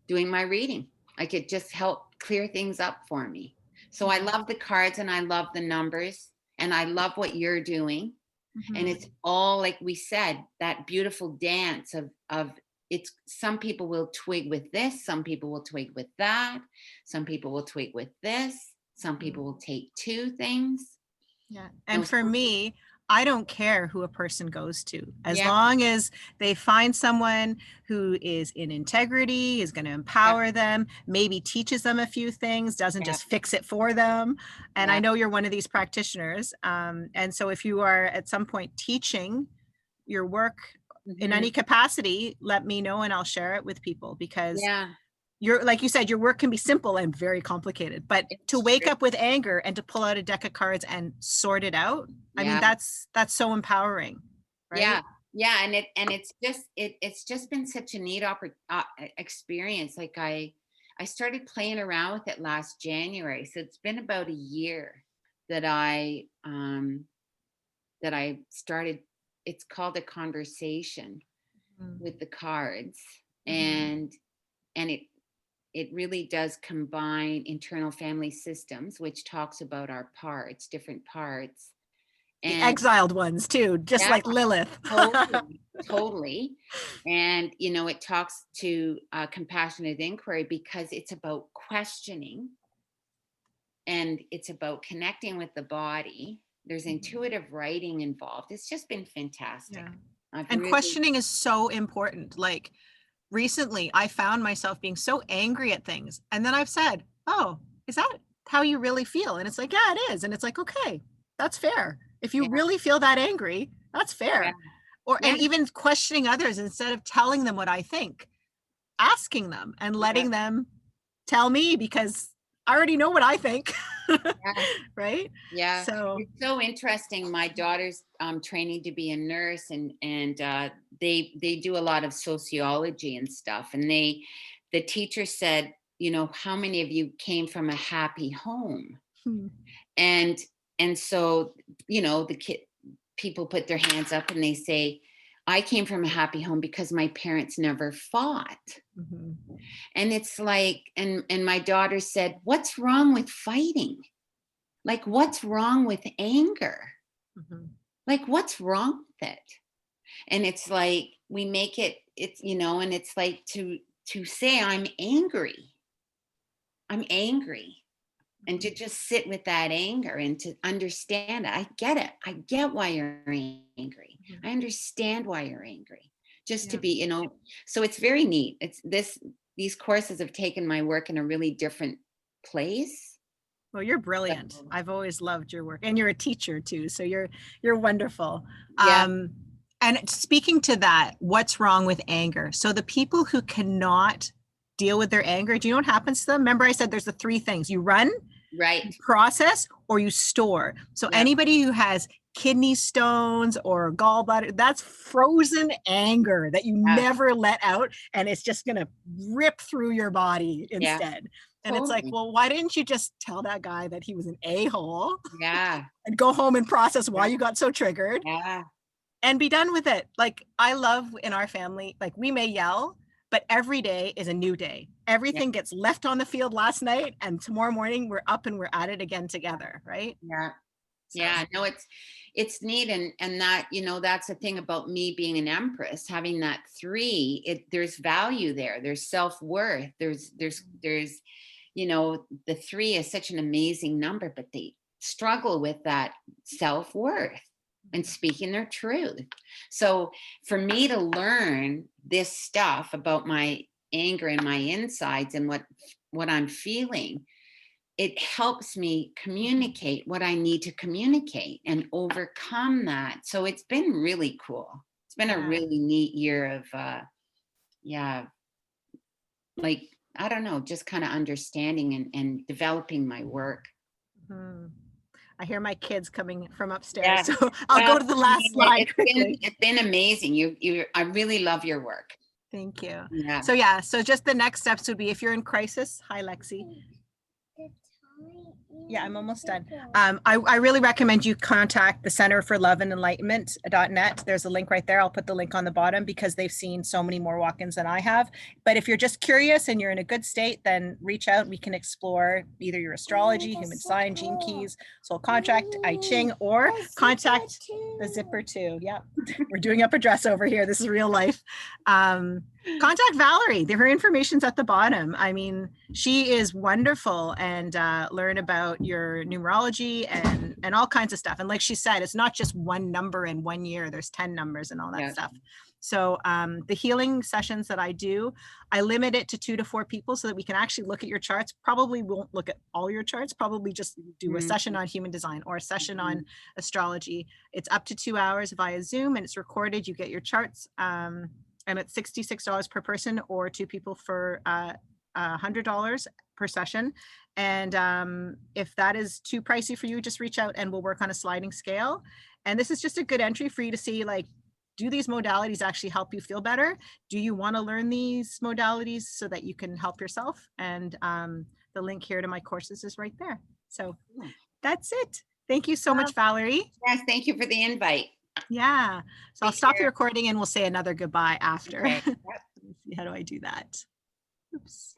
doing my reading. Like it just helped clear things up for me. So I Yeah. love the cards and I love the numbers and I love what you're doing. And Mhm. it's all, like we said, that beautiful dance of it's, some people will twig with this, some people will twig with that, some people will twig with this. Some people will take 2 things. Yeah. You know, And for me, I don't care who a person goes to, as Yeah. long as they find someone who is in integrity, is going to empower them, maybe teaches them a few things, doesn't Yeah. just fix it for them. And I Yeah. know you're one of these practitioners. And so if you are at some point teaching your work in any capacity, let me know and I'll share it with people, because Yeah. you're, like you said, your work can be simple and very complicated, but to It's wake true. up with anger and to pull out a deck of cards and sort it out, I mean, Yeah. that's so empowering, Yeah. right? Yeah. And it's just been such a neat experience. Like I started playing around with it last January. So it's been about a year that I started. It's called a conversation Mhm. with the cards. Mhm. And it really does combine internal family systems, which talks about our parts, different parts. The And exiled ones too, just yeah, like Lilith. totally, totally. And it talks to compassionate inquiry, because it's about questioning and it's about connecting with the body. There's intuitive writing involved. It's just been fantastic. Yeah. I've And really, questioning is so important. Like recently, I found myself being so angry at things. And then I've said, oh, is that how you really feel? And it's like, yeah, it is. And it's like, okay, that's fair. If you yeah, really feel that angry, that's yeah, fair. Or, yeah, and even questioning others instead of telling them what I think, asking them and yeah, letting them tell me, because I already know what I think. yeah. Right. Yeah, So, it's so interesting. My daughter's training to be a nurse, and they do a lot of sociology and stuff. And the teacher said, how many of you came from a happy home? hmm, And so the people put their hands up and they say, I came from a happy home because my parents never fought. mhm, And it's like, and my daughter said, what's wrong with fighting? Like, what's wrong with anger? mhm. Like, what's wrong with it? And it's like we make it, and it's like to say I'm angry, and to just sit with that anger and to understand it. I get it. I get why you're angry. Mhm. I understand why you're angry. Just to Yeah. be, so it's very neat. These courses have taken my work in a really different place. Well, you're But brilliant. I've always loved your work, and you're a teacher too, so you're wonderful. yeah, And speaking to that, what's wrong with anger? So the people who cannot deal with their anger, do you know what happens to them? Remember, I said there's the 3 things: you run, you right. process, or you store. So Yeah, anybody who has kidney stones or gallbladder, that's frozen anger that you yeah, never let out, and it's just going to rip through your body yeah, instead. And it's like, totally. well, why didn't you just tell that guy that he was an a-hole Yeah, and go home and process why yeah, you got so triggered yeah, and be done with it? Like, I love in our family, like, we may yell, but every day is a new day. yeah, Everything gets left on the field last night, and tomorrow morning we're up and we're at it again together, right? yeah. So, Yeah, no, it's neat. And that, that's the thing about me being an empress, having that 3, there's value there. There's self-worth. There's the 3 is such an amazing number, but they struggle with that self-worth and speaking their truth. So for me to learn this stuff about my anger and my insides and what I'm feeling, it helps me communicate what I need to communicate and overcome that. So it's been really cool. It's been a yeah. really neat year of yeah, like, I don't know, just kind of understanding and developing my work. Mhm. I hear my kids coming from upstairs, Yeah. so I'll Well, go to the last slide quickly. it's been amazing. I really love your work. Thank you. Yeah. So yeah, so just the next steps would be, if you're in crisis, hi Lexi. Yeah, I'm almost done. I really recommend you contact the Center for Love and Enlightenment.net. There's a link right there. I'll put the link on the bottom, because they've seen so many more walk-ins than I have. But if you're just curious and you're in a good state, then reach out. We can explore either your astrology, human sign, gene keys, soul contract, I Ching, or contact the zipper too. Yeah, we're doing up a dress over here. This is real life. contact Valerie. Her information's at the bottom. I mean, she is wonderful, and learn about your numerology and all kinds of stuff. And like she said, it's not just one number in 1 year. There's 10 numbers and all that stuff. So the healing sessions that I do, I limit it to 2 to 4 people so that we can actually look at your charts. Probably won't look at all your charts, probably just do a session on human design or a session on astrology. It's up to 2 hours via Zoom, and it's recorded. You get your charts. And it's $66 per person, or 2 people for $100 per session. And if that is too pricey for you, just reach out and we'll work on a sliding scale. And this is just a good entry for you to see, like, do these modalities actually help you feel better? Do you want to learn these modalities so that you can help yourself? And the link here to my courses is right there. So that's it. Thank you so much, Valerie. Yes, thank you for the invite. Yeah. So I'll stop the recording and we'll say another goodbye after. Okay. Let me see, how do I do that? Oops.